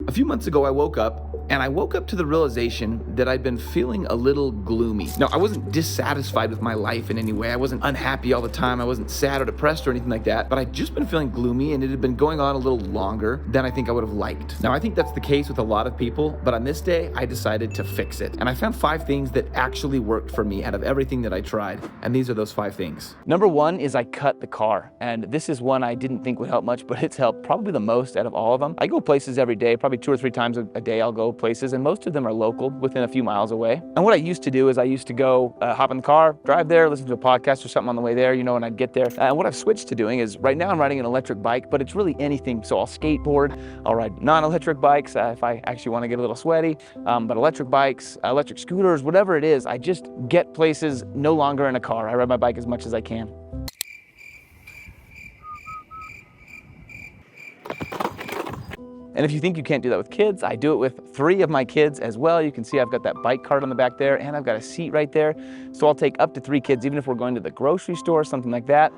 A few months ago, I woke up to the realization that I'd been feeling a little gloomy. Now, I wasn't dissatisfied with my life in any way. I wasn't unhappy all the time. I wasn't sad or depressed or anything like that, but I'd just been feeling gloomy, and it had been going on a little longer than I think I would have liked. Now, I think that's the case with a lot of people, but on this day, I decided to fix it. And I found 5 things that actually worked for me out of everything that I tried, and these are those 5 things. Number 1 is I cut the car, and this is one I didn't think would help much, but it's helped probably the most out of all of them. I go places every day, probably 2 or 3 times a day I'll go places, and most of them are local, within a few miles away. And what I used to do is I used to go hop in the car, drive there, listen to a podcast or something on the way there, and I'd get there. And what I've switched to doing is right now I'm riding an electric bike, but it's really anything. So I'll skateboard, I'll ride non-electric bikes if I actually want to get a little sweaty, but electric bikes, electric scooters, whatever it is, I just get places no longer in a car. I ride my bike as much as I can. And if you think you can't do that with kids, I do it with 3 of my kids as well. You can see I've got that bike cart on the back there, and I've got a seat right there. So I'll take up to 3 kids, even if we're going to the grocery store, something like that.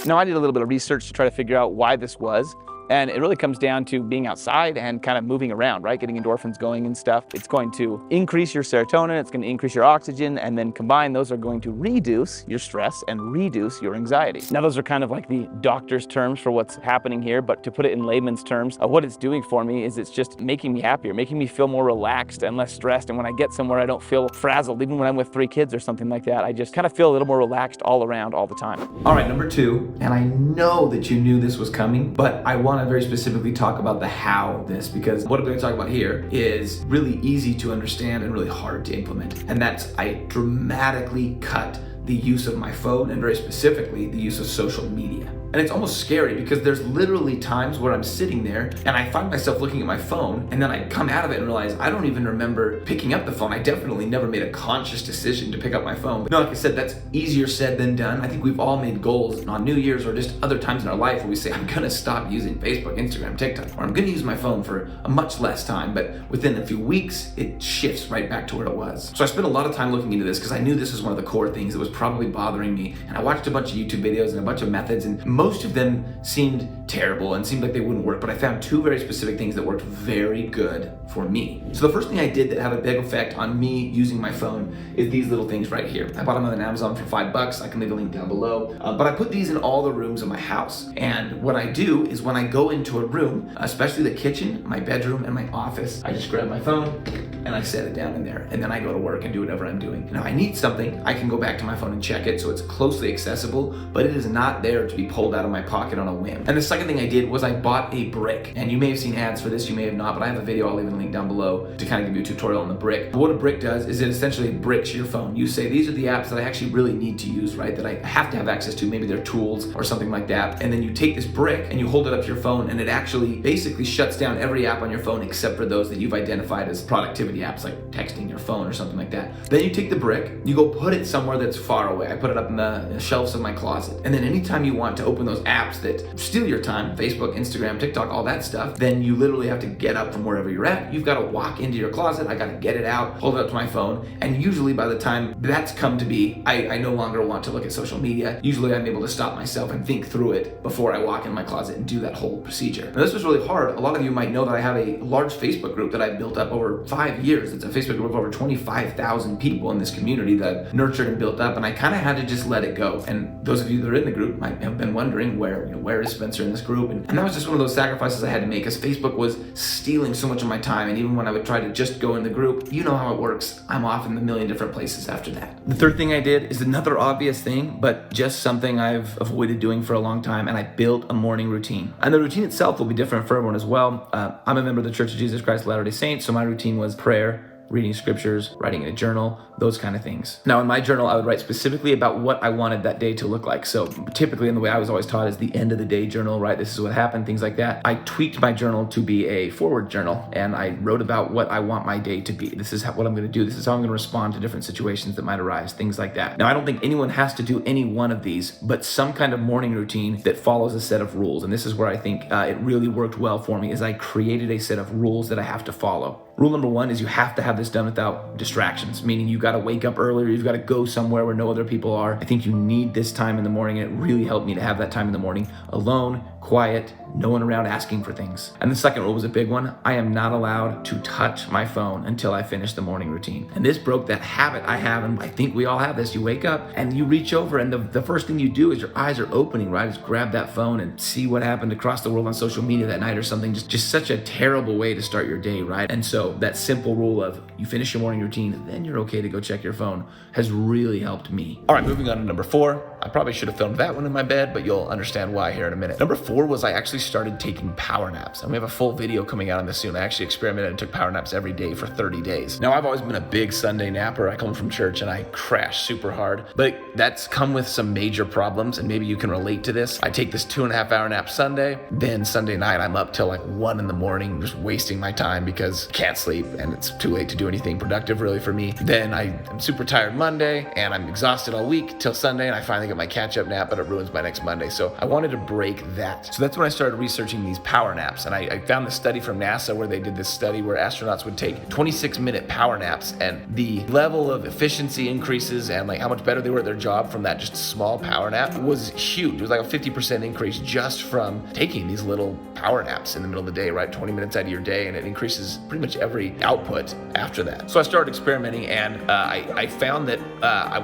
Now, I did a little bit of research to try to figure out why this was. And it really comes down to being outside and kind of moving around, right? Getting endorphins going and stuff. It's going to increase your serotonin, it's going to increase your oxygen, and then combined, those are going to reduce your stress and reduce your anxiety. Now, those are kind of like the doctor's terms for what's happening here, but to put it in layman's terms, what it's doing for me is it's just making me happier, making me feel more relaxed and less stressed. And when I get somewhere, I don't feel frazzled. Even when I'm with 3 kids or something like that, I just kind of feel a little more relaxed all around all the time. All right, number 2, and I know that you knew this was coming, but I want to very specifically talk about the how of this, because what I'm going to talk about here is really easy to understand and really hard to implement. And that's I dramatically cut the use of my phone, and very specifically the use of social media. And it's almost scary because there's literally times where I'm sitting there and I find myself looking at my phone, and then I come out of it and realize I don't even remember picking up the phone. I definitely never made a conscious decision to pick up my phone. But no, like I said, that's easier said than done. I think we've all made goals on New Year's or just other times in our life where we say, I'm gonna stop using Facebook, Instagram, TikTok, or I'm gonna use my phone for a much less time. But within a few weeks, it shifts right back to where it was. So I spent a lot of time looking into this because I knew this was one of the core things that was probably bothering me. And I watched a bunch of YouTube videos and a bunch of methods, and most of them seemed terrible and seemed like they wouldn't work, but I found 2 very specific things that worked very good for me. So the first thing I did that had a big effect on me using my phone is these little things right here. I bought them on Amazon for $5. I can leave a link down below. But I put these in all the rooms of my house. And what I do is when I go into a room, especially the kitchen, my bedroom, and my office, I just grab my phone and I set it down in there. And then I go to work and do whatever I'm doing. Now, I need something, I can go back to my phone and check it so it's closely accessible, but it is not there to be pulled out of my pocket on a whim. And the second thing I did was I bought a brick. And you may have seen ads for this, you may have not, but I have a video, I'll leave a link down below to kind of give you a tutorial on the brick. But what a brick does is it essentially bricks your phone. You say, these are the apps that I actually really need to use, right? That I have to have access to, maybe they're tools or something like that. And then you take this brick and you hold it up to your phone, and it actually basically shuts down every app on your phone except for those that you've identified as productivity apps, like texting your phone or something like that. Then you take the brick, you go put it somewhere that's far away. I put it up in the shelves of my closet. And then anytime you want to open those apps that steal your time, Facebook, Instagram, TikTok, all that stuff, then you literally have to get up from wherever you're at. You've got to walk into your closet. I got to get it out, hold it up to my phone. And usually by the time that's come to be, I no longer want to look at social media. Usually I'm able to stop myself and think through it before I walk in my closet and do that whole procedure. Now, this was really hard. A lot of you might know that I have a large Facebook group that I've built up over 5 years. It's a Facebook group of over 25,000 people in this community that I've nurtured and built up, and I kind of had to just let it go. And those of you that are in the group might have been wondering where is Spencer in this group? And that was just one of those sacrifices I had to make, because Facebook was stealing so much of my time. And even when I would try to just go in the group, you know how it works. I'm off in a million different places after that. The third thing I did is another obvious thing, but just something I've avoided doing for a long time, and I built a morning routine. And the routine itself will be different for everyone as well. I'm a member of the Church of Jesus Christ of Latter-day Saints, so my routine was prayer, reading scriptures, writing in a journal, those kind of things. Now, in my journal, I would write specifically about what I wanted that day to look like. So typically, in the way I was always taught, is the end of the day journal, right? This is what happened, things like that. I tweaked my journal to be a forward journal, and I wrote about what I want my day to be. This is what I'm going to do. This is how I'm going to respond to different situations that might arise, things like that. Now, I don't think anyone has to do any one of these, but some kind of morning routine that follows a set of rules. And this is where I think it really worked well for me, is I created a set of rules that I have to follow. Rule number 1 is you have to have this done without distractions, meaning you got to wake up earlier, you've got to go somewhere where no other people are. I think you need this time in the morning, and it really helped me to have that time in the morning alone, quiet, no one around asking for things. And the second rule was a big one. I am not allowed to touch my phone until I finish the morning routine. And this broke that habit I have, and I think we all have this. You wake up and you reach over, and the first thing you do is your eyes are opening, right? Is grab that phone and see what happened across the world on social media that night or something. Just such a terrible way to start your day, right? And so that simple rule of you finish your morning routine, then you're okay to go check your phone has really helped me. All right, moving on to number 4. I probably should have filmed that one in my bed, but you'll understand why here in a minute. Number 4 was I actually started taking power naps. And we have a full video coming out on this soon. I actually experimented and took power naps every day for 30 days. Now, I've always been a big Sunday napper. I come from church and I crash super hard, but that's come with some major problems, and maybe you can relate to this. I take this 2.5 hour nap Sunday, then Sunday night I'm up till like 1 in the morning, just wasting my time because I can't sleep and it's too late to do anything productive really for me. Then I'm super tired Monday and I'm exhausted all week till Sunday, and I finally get my catch-up nap, but it ruins my next Monday. So I wanted to break that. So that's when I started researching these power naps, and I found this study from NASA where they did this study where astronauts would take 26-minute power naps, and the level of efficiency increases and like how much better they were at their job from that just small power nap was huge. It was like a 50% increase just from taking these little power naps in the middle of the day, right? 20 minutes out of your day, and it increases pretty much every output after that. So I started experimenting, and I found that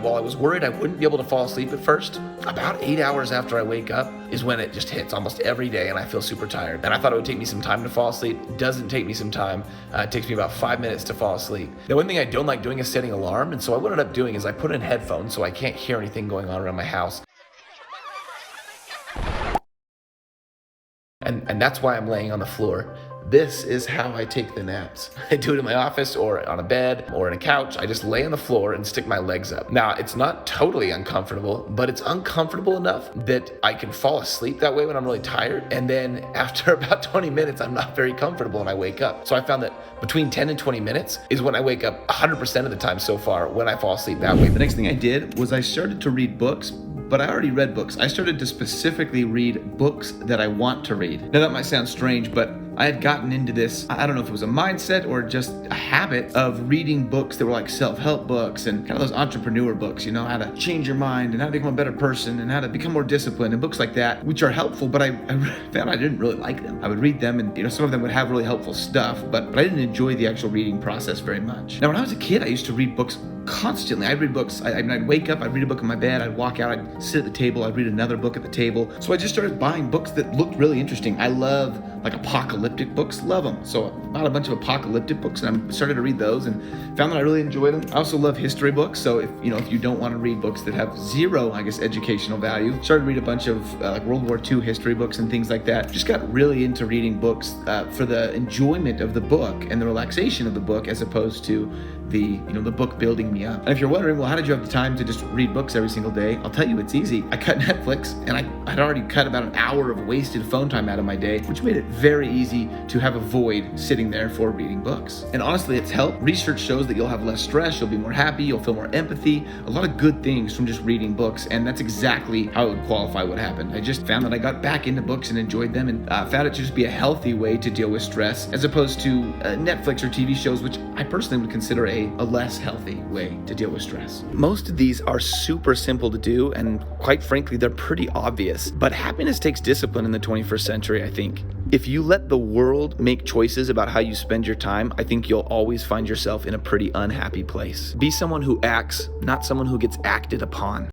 while I was worried I wouldn't be able to fall asleep at first, about 8 hours after I wake up is when it just hits almost every day, and I feel super tired. And I thought it would take me some time to fall asleep. It doesn't take me some time. It takes me about 5 minutes to fall asleep. Now, one thing I don't like doing is setting an alarm, and so what I ended up doing is I put in headphones so I can't hear anything going on around my house. And that's why I'm laying on the floor. This is how I take the naps. I do it in my office or on a bed or in a couch. I just lay on the floor and stick my legs up. Now, it's not totally uncomfortable, but it's uncomfortable enough that I can fall asleep that way when I'm really tired. And then after about 20 minutes, I'm not very comfortable and I wake up. So I found that between 10 and 20 minutes is when I wake up 100% of the time so far when I fall asleep that way. The next thing I did was I started to read books, but I already read books. I started to specifically read books that I want to read. Now that might sound strange, but I had gotten into this, I don't know if it was a mindset or just a habit of reading books that were like self-help books and kind of those entrepreneur books, you know, how to change your mind and how to become a better person and how to become more disciplined and books like that, which are helpful, but I found I didn't really like them. I would read them and, you know, some of them would have really helpful stuff, but I didn't enjoy the actual reading process very much. Now, when I was a kid, I used to read books constantly. I'd read books. I'd wake up, I'd read a book in my bed, I'd walk out, I'd sit at the table, I'd read another book at the table. So I just started buying books that looked really interesting. I love like apocalyptic books, love them. So I bought a bunch of apocalyptic books and I started to read those and found that I really enjoyed them. I also love history books. So if you don't want to read books that have zero, I guess, educational value, started to read a bunch of like World War II history books and things like that. Just got really into reading books for the enjoyment of the book and the relaxation of the book as opposed to the book building me up. And if you're wondering, well, how did you have the time to just read books every single day? I'll tell you, it's easy. I cut Netflix and I'd already cut about an hour of wasted phone time out of my day, which made it very easy to have a void sitting there for reading books. And honestly, it's helped. Research shows that you'll have less stress, you'll be more happy, you'll feel more empathy, a lot of good things from just reading books. And that's exactly how it would qualify what happened. I just found that I got back into books and enjoyed them and found it to just be a healthy way to deal with stress as opposed to Netflix or TV shows, which I personally would consider a less healthy way to deal with stress. Most of these are super simple to do, and quite frankly, they're pretty obvious. But happiness takes discipline in the 21st century, I think. If you let the world make choices about how you spend your time, I think you'll always find yourself in a pretty unhappy place. Be someone who acts, not someone who gets acted upon.